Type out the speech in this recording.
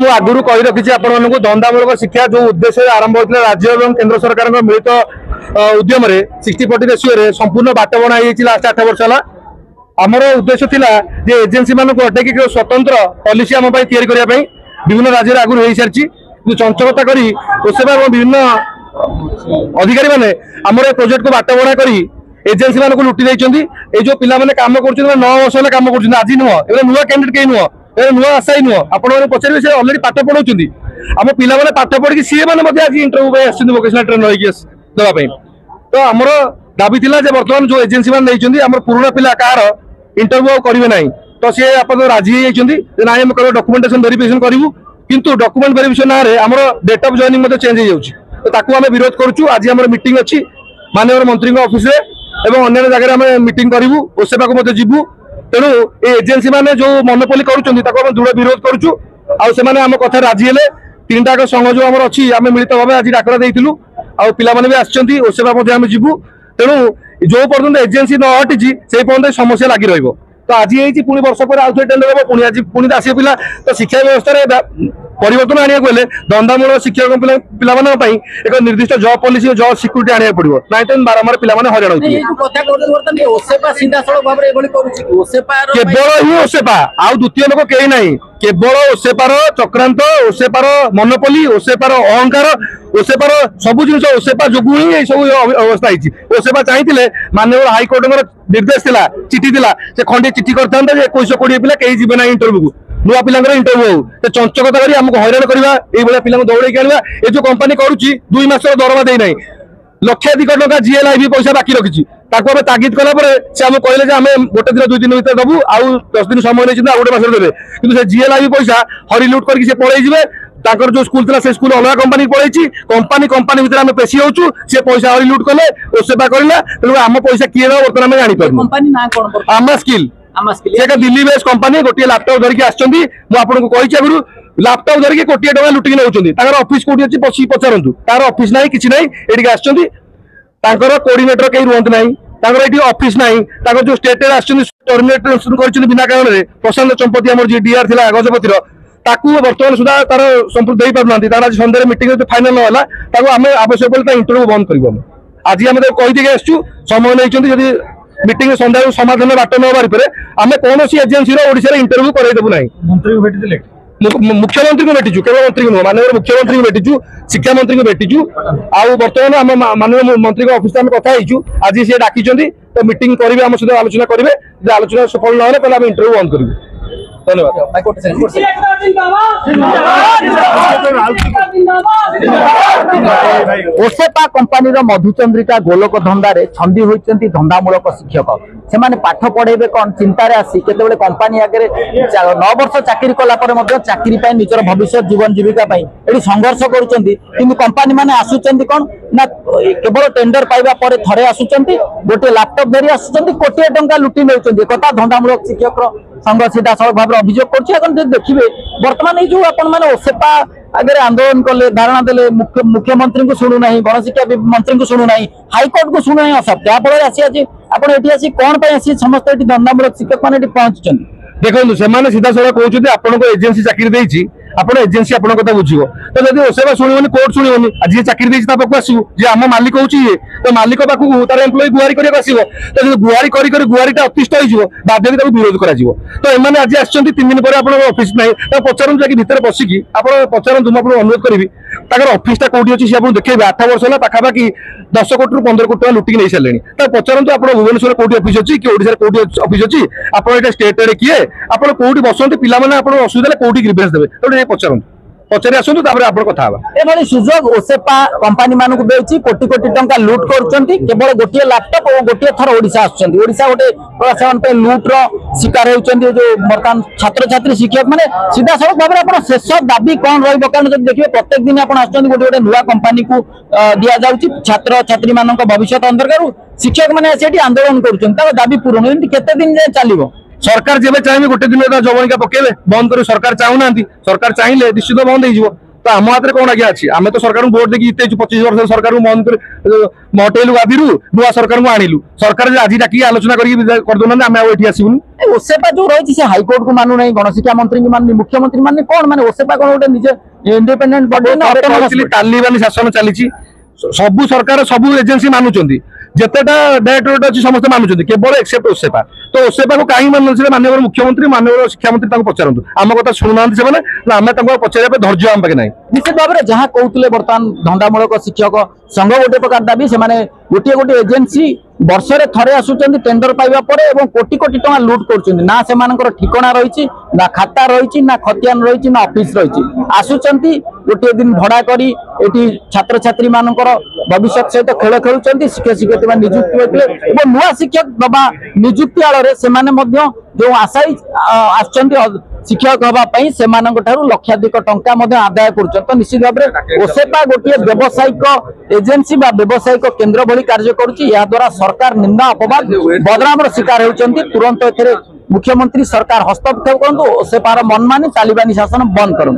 मु आगुरी कही रखी आपको धंदामूलक शिक्षा जो उद्देश्य आरंभ होता राज्य और केन्द्र सरकार मिलित उद्यम 60-40 रेशियो संपूर्ण बाट बना लास्ट 8 वर्ष है। आमर उद्देश्य थिला जे एजेंसी मानक अटैक स्वतंत्र पॉलिसी आम तैयारी करने विभिन्न राज्य आगुरी हो सारी चंचलता करी ओसेवा विभिन्न अधिकारी माने आमर प्रोजेक्ट को बाट बना करी एजेंसी मानक लुटि देते जो पिला माने काम कर 9 वर्ष काम कर आज नुह ए नुआ कैंडिडेट कहीं नुह नुआ आशा ही नुह आप पचारे से अलरेडी पाठ पढ़ाऊँ आम पिला माने पाठ पढ़ी सी मैंने आज इंटरव्यू आस वोकेशनल ट्रेन रही देवाई तो आमर दाबी थिला जे वर्तमान जो एजेंसी मैंने आम पुराना पिला कार इंटरव्यू करेंगे ना तो सी आप राजी ना आम कर डॉक्यूमेंटेशन वेरिफिकेशन करूँ किंतु डॉक्यूमेंट वेरिफिकेशन ना आम डेट ऑफ जॉइनिंग चेंज हो जाऊँ आम विरोध करुँ। आज आम मीटिंग अच्छी माननीय मंत्री ऑफिस एवं अन्य जगह मीटिंग करूँ ओसेवा को जीवु तेणु ये एजेंसी मैंने जो मोनोपोली करुँच दृढ़ विरोध करुँ आम कथा राजी है 3टा संघ जो आम अच्छी आम मिलित भाव आज डाकरा देलु आ पाने भी आसछंती ओसेवा जीवु तेणु जो पर्यटन एजेंसी न हटिची से पर्यटन समस्या लगी रही तो आज ये पुणी वर्ष पर आउ टेंडर हम पुणी आज पुणी आस पिला तो शिक्षा व्यवस्था परिवर्तन आने को धंदामूलक शिक्षक पिला एक निर्दिष्ट जॉब पॉलिसी जॉब सिक्यूरीटी आने पड़ो ना तो बारंबार पिला हईराण केवल ही ओसेपा आउ द्वितीय लोक कहीं ना केवल ओसेपार चक्रांत ओसेपार मोनोपोली ओसेपार अहंकार ओसेपार सब जिन ओसेपा जो ही सब अवस्था ओसेपा चाहिए माननीय हाइकोर्ट निर्देश थिला चिठी थिला से खंडे चिठी करता 21-20 पिला कहीं जीवे ना इंटरव्यू नुआ पिला इंटरव्यू तो चंचकता करी आमको हईराण करवा ये पिला दौड़े आना ये जो कंपनी करुच्ची 2 मास दरमा देना लक्षाधिक टका जीएलआईबी पैसा बाकी रखी आम तागिद कलापर से आम कहले आम गोटे दिन 2 दिन भर दबू आउ 10 दिन समय नहीं गोटे मस देवे कि जीएलआईबी पैसा हरी लुट करके पलैजे जो स्कूल था से स्कूल अलग कंपनी पलैची कंपनी भितर आम पेशी होचु से पैसा हरी लुट कले ओसेवा करला तेणु आम पैसा किए बर्तमान आम जापर आमा स्किल से दिल्ली बेस्ड कंपनी गोटे लैपटॉप धरिकी आपको कही आगु लैपटॉप धरिकी कोटी टका लुटिकी नौकरी ऑफिस कौटी अच्छी बस पचारतु तार ऑफिस ना कि ये आसर कोऑर्डिनेटर कहीं रुहत ना ये ऑफिस ना जो स्टेट टर्मिनेशन कर बिना कारण प्रशांत चंपती आम जी डीआर थी गजपतिर बर्तमान सुधा तार संपूर्ण दे पार ना आज सन्ध्या मीटिंग फाइनाल ना आम आवश्यक इंटरव्यू बंद कर आज आम कहीदे आसु समय नहीं मीटिंग सन्ध्या समाधान बाट न बारी आम कौन एजेंसी ओडिशा इंटरव्यू करदेबू ना मंत्री को भेटी मुख्यमंत्री को भेटीचु केवल मंत्री नुह माननीय मुख्यमंत्री को भेटीचु शिक्षा मंत्री को भेटीचु आउ बर्तमान आम माननीय मंत्री ऑफिस कथा आज सी डाकी तो मीटिंग करेंगे आम सहित आलोचना करेंगे आलोचना सफल ना कल आम इंटरव्यू बंद करूँ। ओसेपा कंपनी मधुचंद्रिका गोलोक धंदारे छंदी होती धंदामूलक शिक्षक से माने पाठ पढ़ेबे कौन चिंतार आसी केते कंपनी आगे 9 वर्ष चाकरी कलापर चाकरी निजर भविष्य जीवन जीविका ये संघर्ष करुँच कंपनी माने आसुचंती कौन ना केवल टेंडर पाइबा पर थरे आसुचंती गोटे लैपटॉप धरी आसुचंती कोटी टंका लुटि नौचंती कथा धंदामूलक शिक्षक संघ सीधासलख भाव अभियोग कर देखिए बर्तमान ये जो आपण ओसेपा आगे आंदोलन कले धारणा देले मुख्यमंत्री को शुणुना गणशिक्षा मंत्री को शुणुना हाइकोर्ट को शुणुना अशक्त याफल आसी आज कौन समस्त धंदामूलक शिक्षक मैंने पहुंची देखो से सीधासलख कहते आपको एजेंसी चाकरी आपण एजेंसी आपण कथा बुझो तो जब ओसेवा शुणुनि कोर्ट शुणुनि आज चाकरी पाखक आसू जे आम मालिक हूँ ये तो मालिक पाखक तार एम्प्लॉय गुहारी करने आसो तो गुहारी गुहारीटा अतिष्ट हो बाध्य विरोध कर तो एम आज आस 3 दिन पर आप ऑफिस ना तो पचारूँ जाकि भितर बसिकी आप पचारूँ मुझे अनुरोध करी ऑफिसटा कौटी अच्छी सी आपको देखे 8 वर्ष है पाखापाखि 10 कोटी 15 कोटी लुटिकी नहीं सारे तो पचारूँ आप भुवनेश्वर कौटी ऑफिस अच्छी कि ओडिशा कौटी ऑफिस अच्छी आप स्टेट किए आप कौटी बसते पिलाने असुविधा कौटी ग्रीवेंस देवे पचारूँ पचारि आसतु कथा एभली सुजोग ओसेपा कंपनी मानक देउची कोटी कोटी टंका लूट करुचंती केवल गोटे लैपटॉप और गोटे थर ओडिशा आसुचंती ओडिशा गोटे प्रशासन पे लूट रो शिकार होचंती जो वर्तमान छात्र छात्री शिक्षक माने सीधा सड़क भाबरे आपण शेष दाबी कोन रहइबो कारण जब देखिबे प्रत्येक दिन आपण आसुचंती गोटे गोटे नुवा कंपनी को दिया जाउची छात्र छात्री मानक भविष्य अंतर्गत शिक्षक माने सेठी आंदोलन करुचंती ता दाबी पूर्ण एंती केते दिन जे चलिबो सरकार जब चाहिए गोटे दिन जवनिका पकेबे बंद कर सरकार चाहूना सरकार चाहिए निश्चित बंद हो तो आम हाथ में कौन आज्ञा अच्छी आम तो सरकार भोट देखिए जितेचु 25 वर्ष सरकार बंद कर हटेलु आदिरू नुआ सरकार को आणिलु सरकार आज डाक आलोचना करदे आम ये आसबुनि ओसेपा जो रही है हाईकोर्ट को मानु नहीं गणशिक्षा मंत्री की मानु मुख्यमंत्री माने कौन माने ओसेपा कौन गोटे निजे इंडिपेंडेंट बॉडी तालिबानी शासन चली सबू सरकार सबू एजेंसी मानुंट जितेटा डायरेक्टोरेट अच्छी समस्त मानुंट केवल एक्सेप्ट ओसेपा तो ओसेपा को कहीं मान माननीय मुख्यमंत्री माननीय शिक्षामंत्री पचारतु आम कथा शुणुना से आम पचार धैर्य आम पाखे ना निश्चित भाव में जहाँ कहते बर्तमान धंदामूलक शिक्षक संघ गोटे प्रकार दाबी से गोटे गोटे एजेंसी वर्षे थरे आसुचंदी टेंडर पाइबा परे एवं कोटी कोटी टंका लुट करुचंदी ना सेमानकर ठिकाना रही ना खाता रही ना खतियान रही ना ऑफिस रही आसुचंदी गोटे दिन भड़ा करी एटी छात्र छात्री मानकर भविष्य सहित खेल खेलुचंदी शिक्षक शिक्षयित्री नियुक्ति होते एवं नुआ शिक्षक दबा नियुक्ति आड़े से जो आशायी आसुचंदी शिक्षक हवाई से लक्षाधिक टंका आदाय कर तो निश्चित भाव में ओसेपा गोटे व्यावसायिक एजेंसी व्यावसायिक केन्द्र भली कार्य करुँचा सरकार निंदा अपवाद बदनाम शिकार होती तुरंत ए मुख्यमंत्री सरकार हस्तक्षेप करूँ ओसेपार मनमानी तालिबानी शासन बंद करूँ।